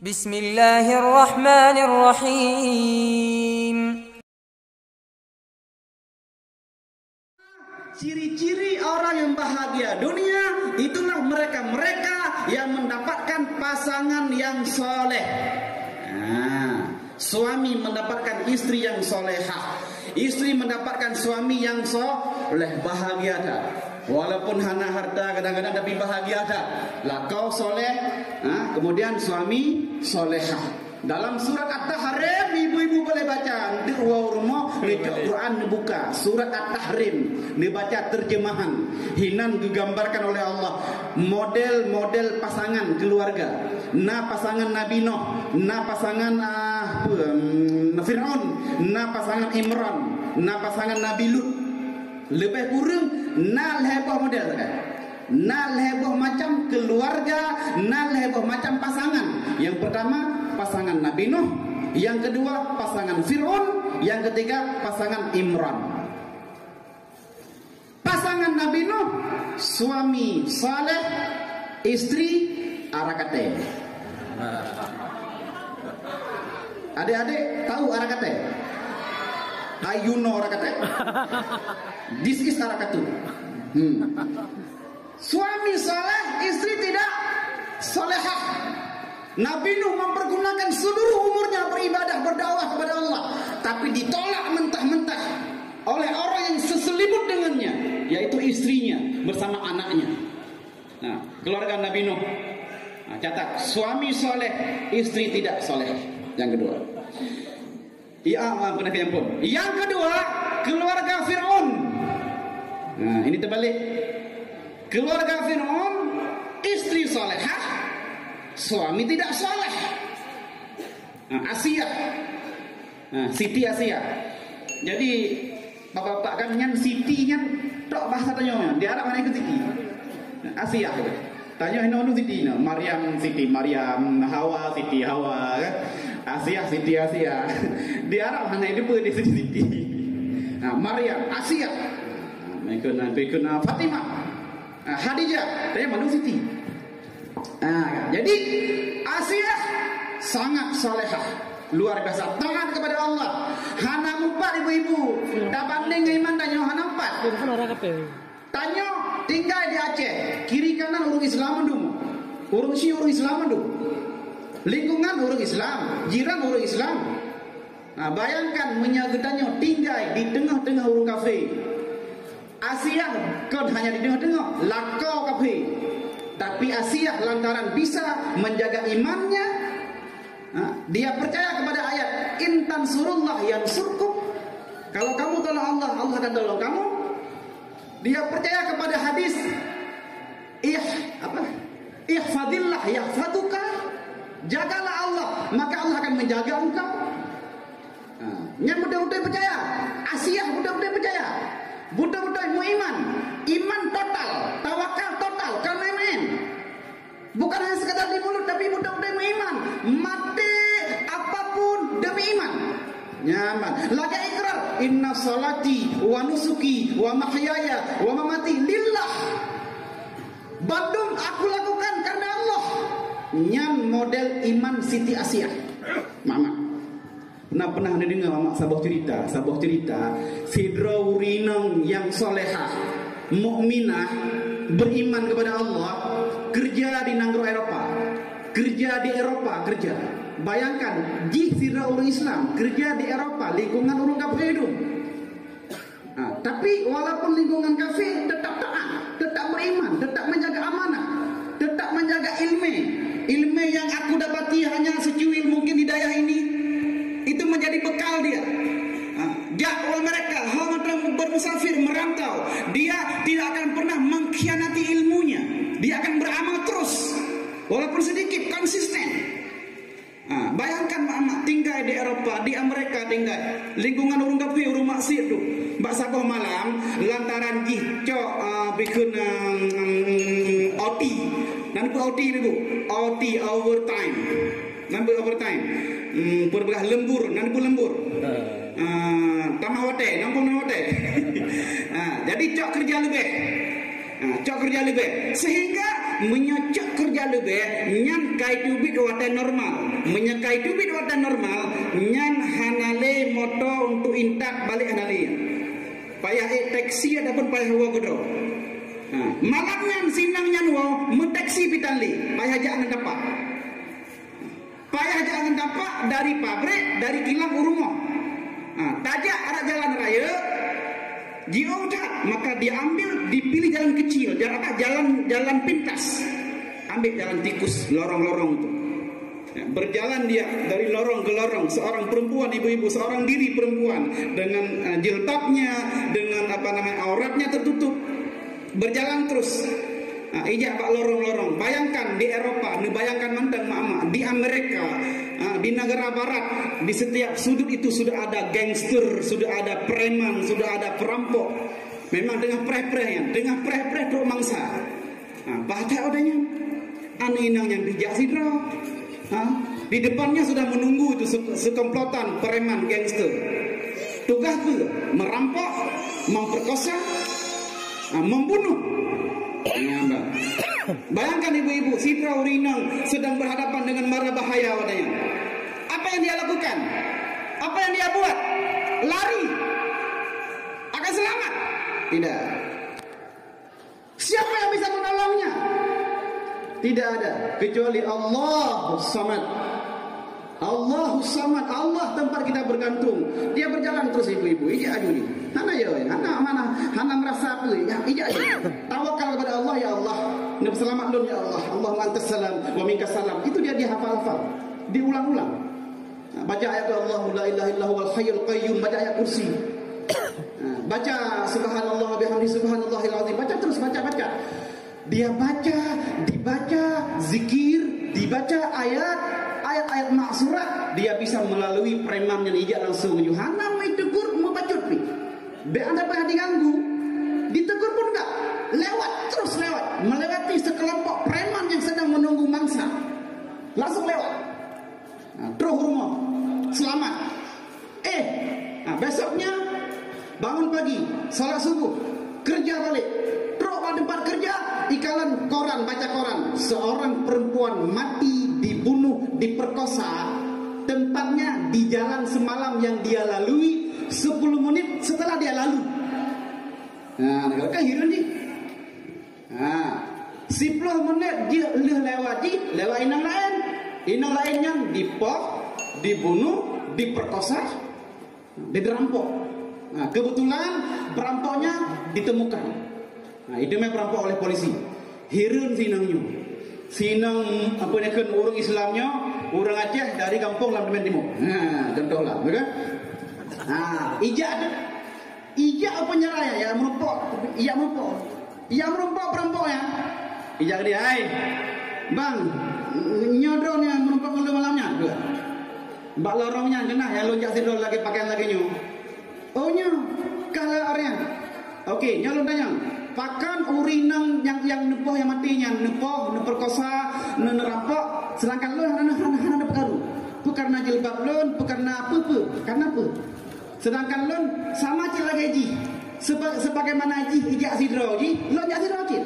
Bismillahirrahmanirrahim. Ciri-ciri orang yang bahagia dunia itulah mereka yang mendapatkan pasangan yang soleh. Suami mendapatkan istri yang solehah, istri mendapatkan suami yang soleh, bahagia dah. Walaupun hana harta kadang-kadang tapi bahagia dah. Lah kau soleh, kemudian suami solehah. Dalam surat At-Tahrim ibu-ibu boleh baca. Di rumah Quran dibuka surat At-Tahrim, dibaca terjemahan. Hinan digambarkan oleh Allah model-model pasangan keluarga. Pasangan Nabi Nuh, pasangan Fir'aun, pasangan Imran, pasangan Nabi Lut. Lebih kurang heboh model kan? Heboh macam keluarga, heboh macam pasangan. Yang pertama pasangan Nabi Nuh, yang kedua pasangan Fir'aun, yang ketiga pasangan Imran. Pasangan Nabi Nuh, suami saleh, istri arakate. Adik-adik tahu arakate? You know arakate? This is arakatu. Suami saleh, istri tidak salehah. Nabi Nuh mempergunakan seluruh umurnya beribadah, berdakwah kepada Allah, tapi ditolak mentah-mentah oleh orang yang seselimut dengannya, yaitu istrinya bersama anaknya. Keluarga Nabi Nuh. Catat, suami soleh, istri tidak soleh. Yang kedua. Yang kedua, keluarga Fir'aun. Ini terbalik. Keluarga Fir'aun, istri solehah, suami tidak soleh. Asia, Siti Asia. Jadi bapak-bapak kan nyan Siti nyan tok bahasa tanya di Arab mana itu Siti. Asia. Tanya ini Siti, Maryam Siti, Maryam, Hawa Siti, Hawa kan. Asia Siti Asia. Di Arab mana itu pun di Siti. Maryam Asia. Mekun Fatimah. Khadijah, tanya mana Siti. Jadi Asia sangat salehah, luar biasa, taat kepada Allah. Hana empat ibu-ibu, dah banding iman tanya hana empat. Tanya tinggal di Aceh, kiri kanan orang Islam dulu, orang Syiah orang Islam dulu, lingkungan orang Islam, jiran orang Islam. Bayangkan menyagetanya tinggal di tengah-tengah orang kafir. Asia kan hanya di tengah-tengah, lakau kafir. Tapi Asia lantaran bisa menjaga imannya, dia percaya kepada ayat intan surullah yang surkum. Kalau kamu tolong Allah, Allah akan tolong kamu. Dia percaya kepada hadis ihfadillah yahfaduka. Jagalah Allah, maka Allah akan menjaga engkau. Yang budak-budak percaya, Asia budak-budak percaya, budak-budak mau iman total, tawakal total, kamen. Bukan hanya sekadar di mulut, tapi budak-budak mau iman, mati apapun demi iman. Nyaman. Lagi ikrar, inna salati wa nusuki wa mahyaya wa mamati lillah. Bandung aku lakukan karena Allah. Nyam model iman Siti Asia. Mama. Pernah dengar mama sebuah cerita Fidraurinong yang solehah, mukminah, beriman kepada Allah, kerja di Nanggro Eropa, kerja di Eropa, kerja. Bayangkan, jika orang Islam kerja di Eropa, lingkungan orang kafir itu. Tapi walaupun lingkungan kafir tetap taat, tetap beriman, tetap menjaga amanah, tetap menjaga ilmu yang aku dapati hanya secuil mungkin di daerah ini, itu menjadi bekal dia. Dakwah mereka, orang bermusafir merantau, dia tidak akan pernah mengkhianati ilmunya. Dia akan beramal terus, walaupun sedikit, konsisten. Bayangkan anak tinggal di Eropa, di Amerika tinggal, lingkungan orang kafir, orang maksiat tu. Mbak sakoh malam lantaran jicok bikin OT. Nanti OT ni bu, OT overtime. Nanti overtime. Berbegah lembur, nanti lembur. Tamah wate, nampung wate. Jadi cok kerja lebih. Sehingga menyocok kerja lebih nyan kai tubit watan normal, menyekai tubit watan normal nyan hanale moto untuk intak balik hanale payah taksi ataupun payah wa gedro. Malam nyan sinang nyan wa menteksi pitali payah jangan dapat, payah jangan dapat dari pabrik dari kilang rumah. Tajak arah jalan raya jauh tak, maka dia ambil dipilih jalan kecil, jalan pintas, ambil jalan tikus lorong-lorong itu. Berjalan dia dari lorong ke lorong, seorang perempuan, ibu-ibu, seorang diri perempuan dengan jilbabnya, dengan auratnya tertutup, berjalan terus. Ijak pak lorong-lorong. Bayangkan di Eropa, bayangkan mantan mama di Amerika, di negara barat, di setiap sudut itu sudah ada gangster, sudah ada preman, sudah ada perampok. Memang dengan preh-preh pro mangsa. Pada odanya aneh inang yang bijak sidro. Di depannya sudah menunggu itu sekomplotan preman gangster. Tugas itu merampok, memperkosa, membunuh. Bayangkan ibu-ibu, sidra urinang sedang berhadapan dengan mara bahaya wadanya. Apa yang dia lakukan? Apa yang dia buat? Lari? Akan selamat? Tidak. Siapa yang bisa menolongnya? Tidak ada kecuali Allahus Samad. Allahus Samad, Allah tempat kita bergantung. Dia berjalan terus ibu-ibu. Ijak aja ni. Hana ya, hana merasa apa? Ijak aja. Tawakal kepada Allah, ya Allah. Nabi selamat dun ya Allah. Allahumma antas salam wa minkas salam. Itu dia hafal-hafal. Diulang-ulang. Baca ayat Allah la ilaha illallah wal hayyul qayyum, baca ayat kursi. Baca subhanallah bihamdi subhanallahil azim. Baca terus, baca. Dia dibaca zikir, dibaca ayat maksurat, dia bisa melalui preman yang ijak langsung Yohana mai tegur mau bacut pi. Be anda pernah diganggu, ditegur pun enggak, terus lewat, melewati sekelompok preman yang sedang menunggu mangsa, langsung lewat. Terus rumah, selamat. Besoknya bangun pagi, salat subuh, kerja balik. Terus pada tempat kerja, ikalan koran, baca koran, seorang perempuan mati, dibunuh, diperkosa, tempatnya di jalan semalam yang dia lalui 10 menit setelah dia lalu. Kan hirun ni. 10 menit dia lewat inang lain yang dibunuh, diperkosa, dirampok. Kebetulan perampoknya ditemukan. Itu memang perampok oleh polisi. Hirun sinang apa nak orang Islamnya, orang Aceh dari kampung Lamdemen Timur. Contohlah, betul? Ijak apa nyeraya ya merumpok perampoknya. Ijak dia, bang, nyodron yang merumpok malamnya. Bak lorongnya kena yang lonjak sidol lagi pakaian lagi nyu. Kalau orang. Okey, nyalon tanya. Pakan urinang yang nepoh yang matinya, nepoh, neperkosa, nerampok, sedangkan lo hana perkara. Bukan jilbab lo, bukan apa. Karena apa? Sedangkan lo sama cil lagi ji. Sebagaimana ji ijak sidro ji, lo ijak sidro cil.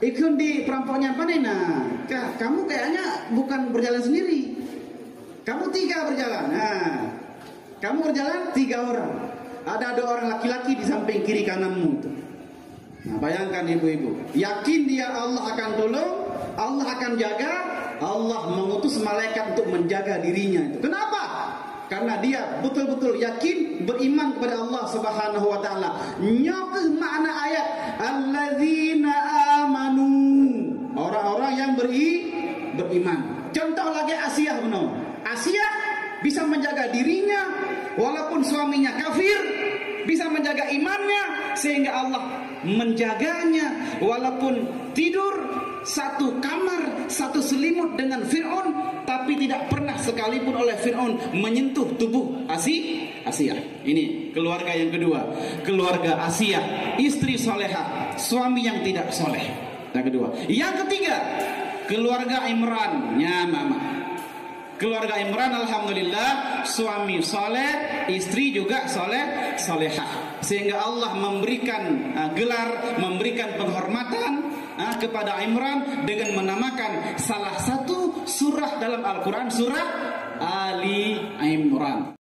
Ikut di perampoknya apa nih? Kamu kayaknya bukan berjalan sendiri. Kamu 3 berjalan. Kamu berjalan 3 orang. Ada 2 orang laki-laki di samping kiri kananmu itu. Bayangkan ibu-ibu, yakin dia Allah akan tolong, Allah akan jaga, Allah mengutus malaikat untuk menjaga dirinya itu. Kenapa? Karena dia betul-betul yakin, beriman kepada Allah Subhanahu wa taala. Nyokeh makna ayat alladzina amanu, orang-orang yang beriman. Contoh lagi Asiyah benar. Asiyah bisa menjaga dirinya walaupun suaminya kafir, bisa menjaga imannya sehingga Allah menjaganya walaupun tidur satu kamar, satu selimut dengan Fir'aun, tapi tidak pernah sekalipun oleh Fir'aun menyentuh tubuh Asiyah. Ini keluarga yang kedua, keluarga Asiyah, istri solehah, suami yang tidak soleh. Yang kedua. Yang ketiga, keluarga Imran, mama. Keluarga Imran alhamdulillah, suami soleh, istri juga solehah, sehingga Allah memberikan gelar, memberikan penghormatan kepada Imran dengan menamakan salah satu surah dalam Al-Quran, surah Ali Imran.